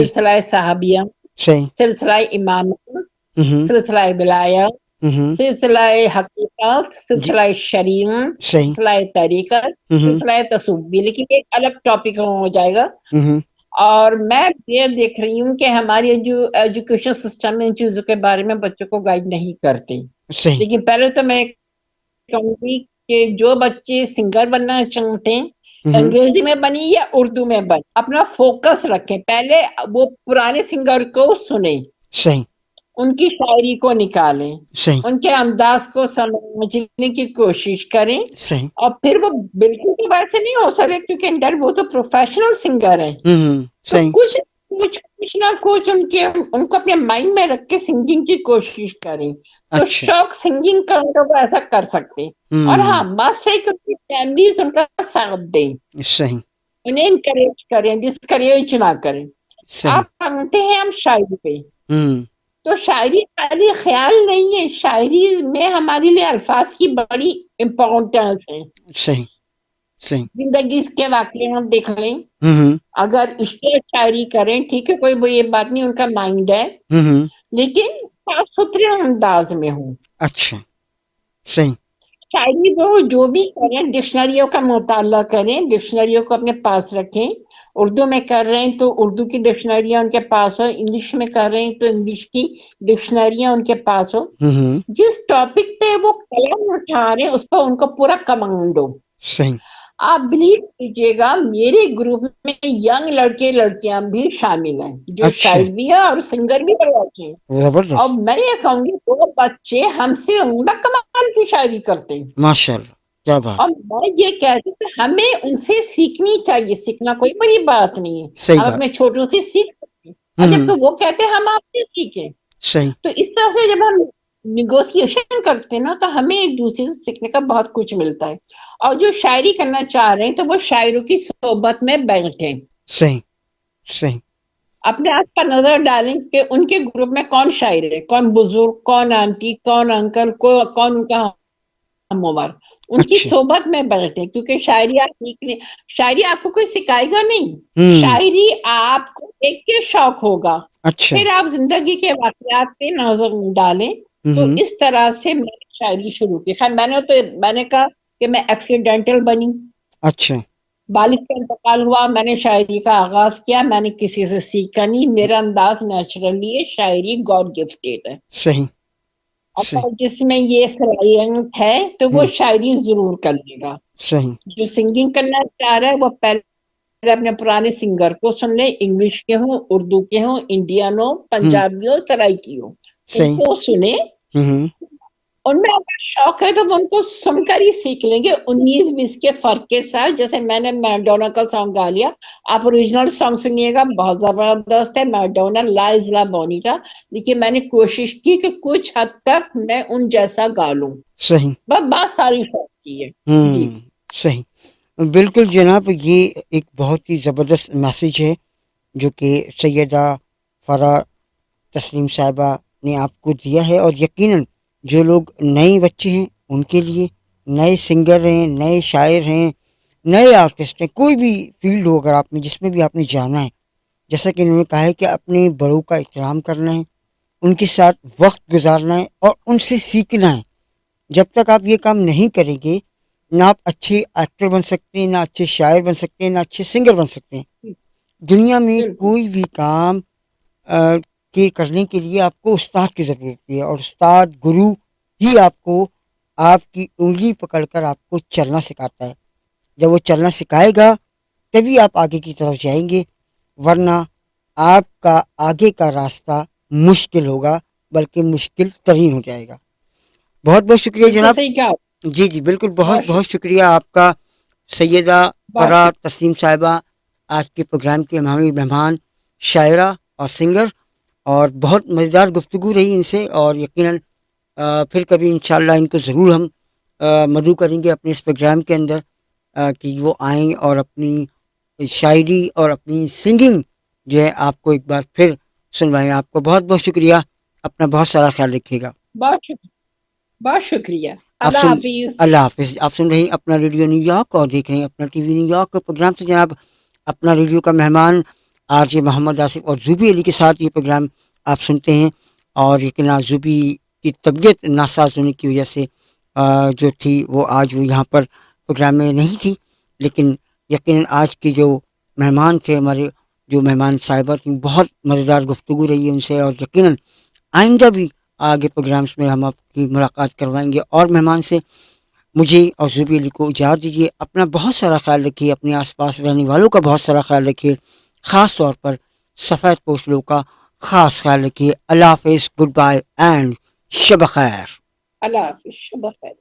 सिलसिला सहाबिया, صحیح सिलसिला इमाम, ہم सिलसिला विलायत, ہم सिलसिला हकीकत, جی सिलसिला शरीयत, صحیح सिलसिला तरीक़त, ہم सिलसिला तसव्वुफ़, लेकिन एक अलग टॉपिक हो जाएगा। ہم और मैं ये देख रही हूँ कि हमारे जो एजुकेशन सिस्टम में इन चीज़ों के बारे में बच्चों को गाइड नहीं करते। صحیح लेकिन पहले तो मैं कहूँगी कि जो बच्चे सिंगर बनना चाहते हैं, ہم अंग्रेजी में बनी या उर्दू में बनी, अपना फोकस रखें। पहले वो पुराने सिंगर को सुने, صحیح उनकी शायरी को निकालें, صحیح उनके अंदाज को समझने की कोशिश करें, صحیح और फिर वो बिल्कुल तो वैसे नहीं हो सकते क्योंकि अंदर वो तो प्रोफेशनल सिंगर है। तो صحیح कुछ ना कुछ उनको अपने माइंड में रख के सिंगिंग की कोशिश करें। तो اچھا शौक सिंगिंग का उनको वो ऐसा कर सकते हैं। और हाँ, मस्ट है कि उनकी फैमिलीज उनका साथ दें, صحیح उन्हें इनकरेज करें, डिस्करेज ना करें। صحیح आप मांगते हैं हम शायरी पे, ہم तो शायरी खाली ख्याल नहीं है, शायरी में हमारे लिए अल्फाज की बड़ी इम्पोर्टेंस है। صحیح صحیح जिंदगी के वाकये हम देख लें, ہم अगर इश्क़ शायरी करें, ठीक है, कोई वो ये बात नहीं, उनका माइंड है, ہم लेकिन साफ सुथरे अंदाज में हो। اچھا صحیح शायरी वो जो भी करें, डिक्शनरियों का मुताला करें, डिक्शनरियों को अपने पास रखें। उर्दू में कर रहे हैं तो उर्दू की डिक्शनरियाँ उनके पास हो, इंग्लिश में कर रहे हैं तो इंग्लिश की डिक्शनरियाँ उनके पास हो। ہم जिस टॉपिक पे वो कलम उठा रहे हैं उस पर उनको पूरा कमांड हो। صحیح आप बिलीव कीजिएगा, मेरे ग्रुप में यंग लड़के लड़कियां भी शामिल हैं, जो اچھا शायर भी है और सिंगर भी बड़े अच्छे हैं। और زبردست मैं ये कहूंगी वो बच्चे हमसे उम्दा कमाल की शायरी करते हैं। ماشاء اللہ کیا بات और मैं ये कहती हूँ कि हमें उनसे सीखनी चाहिए, सीखना कोई बड़ी बात नहीं है, صحیح हम بات अपने छोटों से सीख सकते हैं। और ہم जब वो कहते हैं हम आपसे सीखें, صحیح तो इस तरह से जब हम निगोशिएशन करते हैं ना, तो हमें एक दूसरे से सीखने का बहुत कुछ मिलता है। और जो शायरी करना चाह रहे हैं तो वो शायरों की सोबत में बैठे, صحیح صحیح अपने आस पर नजर डालें कि उनके ग्रुप में कौन शायर है, कौन बुजुर्ग, कौन आंटी, कौन अंकल, कौन उनका हम उम्र, उनकी اچھا सोबत में बैठे। क्योंकि शायरी आप सीखने, शायरी आपको कोई सिखाएगा नहीं, ہم शायरी आपको देख के शौक होगा, اچھا फिर आप जिंदगी के वाकयात पे नजर डालें। तो ہم इस तरह से मैंने शायरी शुरू की। खैर मैंने कहा कि मैं एक्सीडेंटल बनी, اچھا वालिद का इंतकाल हुआ, मैंने शायरी का आगाज किया, मैंने किसी से सीखा नहीं, मेरा अंदाज नेचुरली है, शायरी गॉड गिफ्टेड है। صحیح صحیح और जिसमें ये सलाहियत है तो वो ہم शायरी जरूर कर लेगा। صحیح जो सिंगिंग करना चाह रहा है वो पहले अपने पुराने सिंगर को सुन ले, इंग्लिश के हो, उर्दू के हो, इंडियन हो, ہم पंजाबी हो, सराइकी हो, صحیح उनको सुने। ہم उनमें अगर शौक है तो वो उनको सुनकर ही सीख लेंगे 19-20 के फर्क के साथ। जैसे मैंने मैडोना का सॉन्ग गा लिया, आप ओरिजिनल सॉन्ग सुनिएगा, बहुत जबरदस्त है, मैडोना ला इज़ला बोनीटा, लेकिन मैंने कोशिश की कि कुछ हद तक मैं उन जैसा गा लूं, صحیح बस बात सारी शौक की है जी। صحیح بالکل جناب، یہ ایک بہت ہی زبردست میسیج ہے جو کہ سیدہ فرح تسلیم صاحبہ نے آپ کو دیا ہے، اور یقیناً جو لوگ نئے بچے ہیں ان کے لیے، نئے سنگر ہیں، نئے شاعر ہیں، نئے آرٹسٹ ہیں، کوئی بھی فیلڈ ہو اگر آپ نے جس میں بھی آپ نے جانا ہے، جیسا کہ انہوں نے کہا ہے کہ اپنے بڑوں کا احترام کرنا ہے، ان کے ساتھ وقت گزارنا ہے اور ان سے سیکھنا ہے۔ جب تک آپ یہ کام نہیں کریں گے، نہ آپ اچھے ایکٹر بن سکتے ہیں، نہ اچھے شاعر بن سکتے ہیں، نہ اچھے سنگر بن سکتے ہیں۔ دنیا میں بالکل کوئی بھی کام کے کرنے کے لیے آپ کو استاد کی ضرورت ہوتی ہے، اور استاد گرو ہی آپ کو آپ کی انگلی پکڑ کر آپ کو چلنا سکھاتا ہے۔ جب وہ چلنا سکھائے گا تبھی آپ آگے کی طرف جائیں گے، ورنہ آپ کا آگے کا راستہ مشکل ہوگا، بلکہ مشکل ترین ہو جائے گا۔ بہت بہت شکریہ بالکل جناب۔ صحیح کہا، جی جی بالکل، بہت بہت بہت شکریہ، شکریہ آپ کا سیدہ بہت فرح شکریہ۔ تسلیم صاحبہ، آج کے پروگرام کے ہمارے مہمان، شاعرہ اور سنگر، اور بہت مزیدار گفتگو رہی ان سے، اور یقیناً پھر کبھی انشاءاللہ ان کو ضرور ہم مدعو کریں گے اپنے اس پروگرام کے اندر، کہ وہ آئیں اور اپنی شاعری اور اپنی سنگنگ جو ہے آپ کو ایک بار پھر سنوائیں۔ آپ کو بہت بہت شکریہ، اپنا بہت سارا خیال رکھیے گا۔ بہت شکریہ، بہت شکریہ، آپ اللہ سن حافظ۔ اللہ حافظ۔ آپ سن رہے ہیں اپنا ریڈیو نیو یارک اور دیکھ رہے ہیں اپنا TV New York. Programme سے جناب اپنا ریڈیو کا مہمان آر جے محمد آصف اور زوبی علی کے ساتھ یہ پروگرام آپ سنتے ہیں. اور یقینا زوبی کی طبیعت ناساز ہونے کی وجہ سے جو تھی وہ آج وہ یہاں پر پروگرام میں نہیں تھی. لیکن یقیناً آج کے جو مہمان تھے ہمارے، جو مہمان صاحبہ تھیں، بہت مزیدار گفتگو رہی ہے ان سے. اور یقیناً آئندہ بھی آگے پروگرامس میں ہم آپ کی ملاقات کروائیں گے اور مہمان سے. مجھے اور زوبی علی کو اجازت دیجیے. اپنا بہت سارا خیال رکھیے، اپنے آس پاس رہنے والوں کا بہت سارا خیال رکھیے، خاص طور پر سفید پوش لوگوں کا خاص خیال رکھیے. اللہ حافظ، گڈ بائے اینڈ شب خیر. اللہ حافظ، شب خیر.